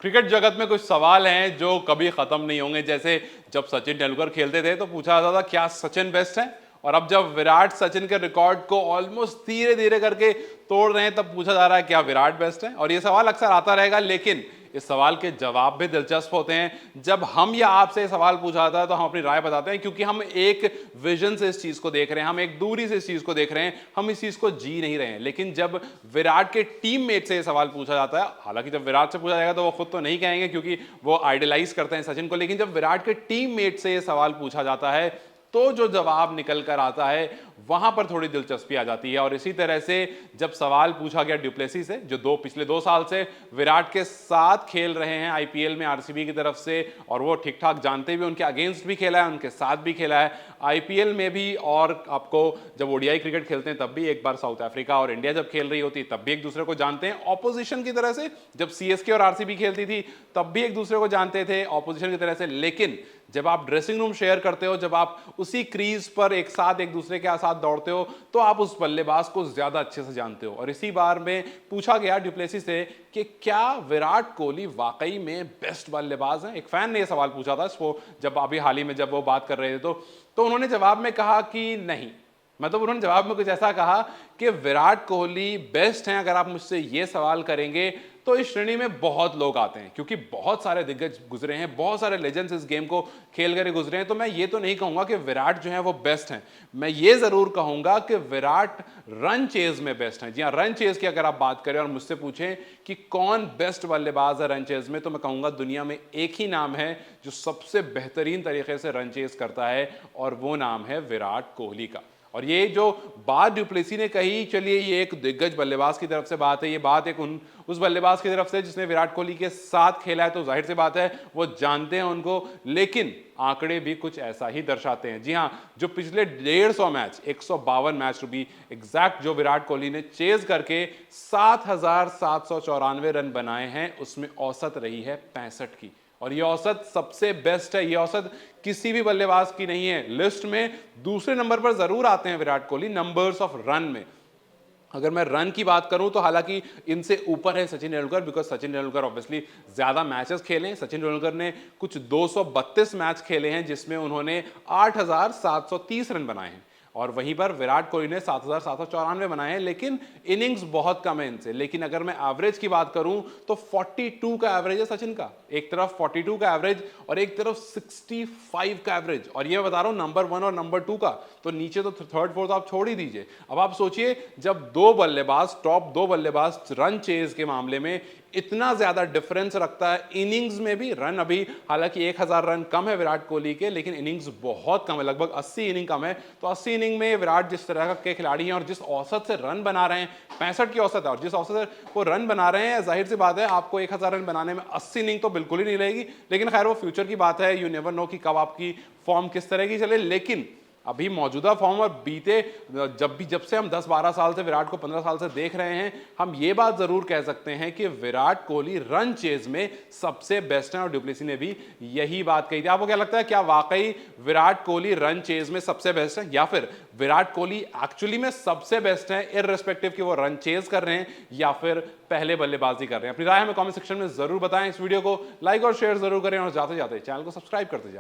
Cricket जगत में कुछ सवाल हैं जो कभी खत्म नहीं होंगे। जैसे जब सचिन तेंदुलकर खेलते थे तो पूछा जाता था क्या सचिन बेस्ट है, और अब जब विराट सचिन के रिकॉर्ड को ऑलमोस्ट धीरे धीरे करके तोड़ रहे हैं तब पूछा जा रहा है क्या विराट बेस्ट है। और ये सवाल अक्सर आता रहेगा, लेकिन इस सवाल के जवाब भी दिलचस्प होते हैं। जब हम या आपसे ये सवाल पूछा जाता है तो हम अपनी राय बताते हैं, क्योंकि हम एक विजन से इस चीज को देख रहे हैं, हम एक दूरी से इस चीज को देख रहे हैं, हम इस चीज को जी नहीं रहे हैं। लेकिन जब विराट के टीममेट से ये सवाल पूछा जाता है, हालांकि जब विराट से पूछा जाएगा तो वो खुद तो नहीं कहेंगे क्योंकि वो आइडलाइज करते हैं सचिन को, लेकिन जब विराट के टीममेट से ये सवाल पूछा जाता है तो जो जवाब निकल कर आता है वहां पर थोड़ी दिलचस्पी आ जाती है। और इसी तरह से जब सवाल पूछा गया डुप्लेसी से, जो पिछले 2 साल से विराट के साथ खेल रहे हैं आईपीएल में आरसीबी की तरफ से, और वो ठीक ठाक जानते हुए उनके अगेंस्ट भी खेला है, उनके साथ भी खेला है आईपीएल में भी, और आपको जब ओडीआई क्रिकेट खेलते हैं तब भी, एक बार साउथ अफ्रीका और इंडिया जब खेल रही होती तब भी एक दूसरे को जानते हैं ऑपोजिशन की तरह से। जब सीएसके और आरसीबी खेलती थी तब भी एक दूसरे को जानते थे ऑपोजिशन की तरह से। लेकिन जब आप ड्रेसिंग रूम शेयर करते हो, जब आप उसी क्रीज पर एक साथ एक दूसरे के साथ दौड़ते हो, तो आप उस बल्लेबाज को ज्यादा अच्छे से जानते हो। और इसी बार में पूछा गया डुप्लेसी से कि क्या विराट कोहली वाकई में बेस्ट बल्लेबाज हैं। एक फैन ने यह सवाल पूछा था इसको, जब अभी हाल ही में जब वो बात कर रहे थे तो उन्होंने जवाब में कहा कि नहीं, मतलब उन्होंने जवाब में कुछ ऐसा कहा कि विराट कोहली बेस्ट हैं। अगर आप मुझसे ये सवाल करेंगे तो इस श्रेणी में बहुत लोग आते हैं, क्योंकि बहुत सारे दिग्गज गुजरे हैं, बहुत सारे लेजेंड्स इस गेम को खेल कर गुजरे हैं। तो मैं ये तो नहीं कहूंगा कि विराट जो है वो बेस्ट हैं, मैं ये जरूर कहूंगा कि विराट रन चेज में बेस्ट हैं। जी हाँ, रन चेज की अगर आप बात करें और मुझसे पूछें कि कौन बेस्ट बल्लेबाज है रन चेज में, तो मैं कहूंगा दुनिया में एक ही नाम है जो सबसे बेहतरीन तरीके से रन चेज करता है, और वो नाम है विराट कोहली का। और ये जो बात डुप्लेसी ने कही, चलिए ये एक दिग्गज बल्लेबाज की तरफ से बात है, ये बात एक उस बल्लेबाज की तरफ से जिसने विराट कोहली के साथ खेला है, तो जाहिर सी बात है वो जानते हैं उनको। लेकिन आंकड़े भी कुछ ऐसा ही दर्शाते हैं। जी हाँ, जो पिछले 150 match, 152 match to be exact, जो विराट कोहली ने चेज करके 7,794 रन बनाए हैं, उसमें औसत रही है 65 की। और ये औसत सबसे बेस्ट है, ये औसत किसी भी बल्लेबाज की नहीं है। लिस्ट में दूसरे नंबर पर जरूर आते हैं Virat Kohli numbers of run में। अगर मैं रन की बात करूं तो हालांकि इनसे ऊपर है सचिन तेंदुलकर, बिकॉज सचिन तेंदुलकर ऑब्वियसली ज्यादा मैचेस खेले हैं। सचिन तेंदुलकर ने कुछ 232 मैच खेले हैं जिसमें उन्होंने 8,730 रन बनाए हैं, और वहीं पर विराट कोहली ने 7,794 बनाए हैं, लेकिन इनिंग्स बहुत कम है इनसे। लेकिन अगर मैं एवरेज की बात करूं तो 42 का एवरेज है सचिन का, एक तरफ 42 का एवरेज और एक तरफ 65 का एवरेज। और ये बता रहा हूं नंबर 1 और नंबर 2 का, तो नीचे तो थर्ड फोर्थ आप छोड़ ही दीजिए। अब आप सोचिए, जब दो बल्लेबाज, टॉप दो बल्लेबाज रन चेज के मामले में इतना ज्यादा डिफरेंस रखता है, इनिंग्स में भी रन, अभी हालांकि 1,000 रन कम है विराट कोहली के, लेकिन इनिंग्स बहुत कम है, लगभग 80 इनिंग कम है। तो 80 इनिंग में विराट जिस तरह के खिलाड़ी हैं और जिस औसत से रन बना रहे हैं, 65 की औसत है, और जिस औसत से वो रन बना रहे हैं, जाहिर सी बात है आपको 1,000 रन बनाने में 80 इनिंग तो बिल्कुल ही नहीं रहेगी। लेकिन खैर वो फ्यूचर की बात है, यू नेवर नो कि कब आपकी फॉर्म किस तरह की चले। लेकिन अभी मौजूदा फॉर्म और बीते जब से हम 10-12 साल से, विराट को 15 साल से देख रहे हैं, हम ये बात जरूर कह सकते हैं कि विराट कोहली रन चेज में सबसे बेस्ट हैं। और डुप्लेसी ने भी यही बात कही थी। आपको क्या लगता है, क्या वाकई विराट कोहली रन चेज में सबसे बेस्ट है, या फिर विराट कोहली एक्चुअली में सबसे बेस्ट है इररिस्पेक्टिव कि वो रन चेज कर रहे हैं या फिर पहले बल्लेबाजी कर रहे हैं? अपनी राय हमें कमेंट सेक्शन में जरूर बताएं। इस वीडियो को लाइक और शेयर जरूर करें, और जाते जाते चैनल को सब्सक्राइब करते जाएं।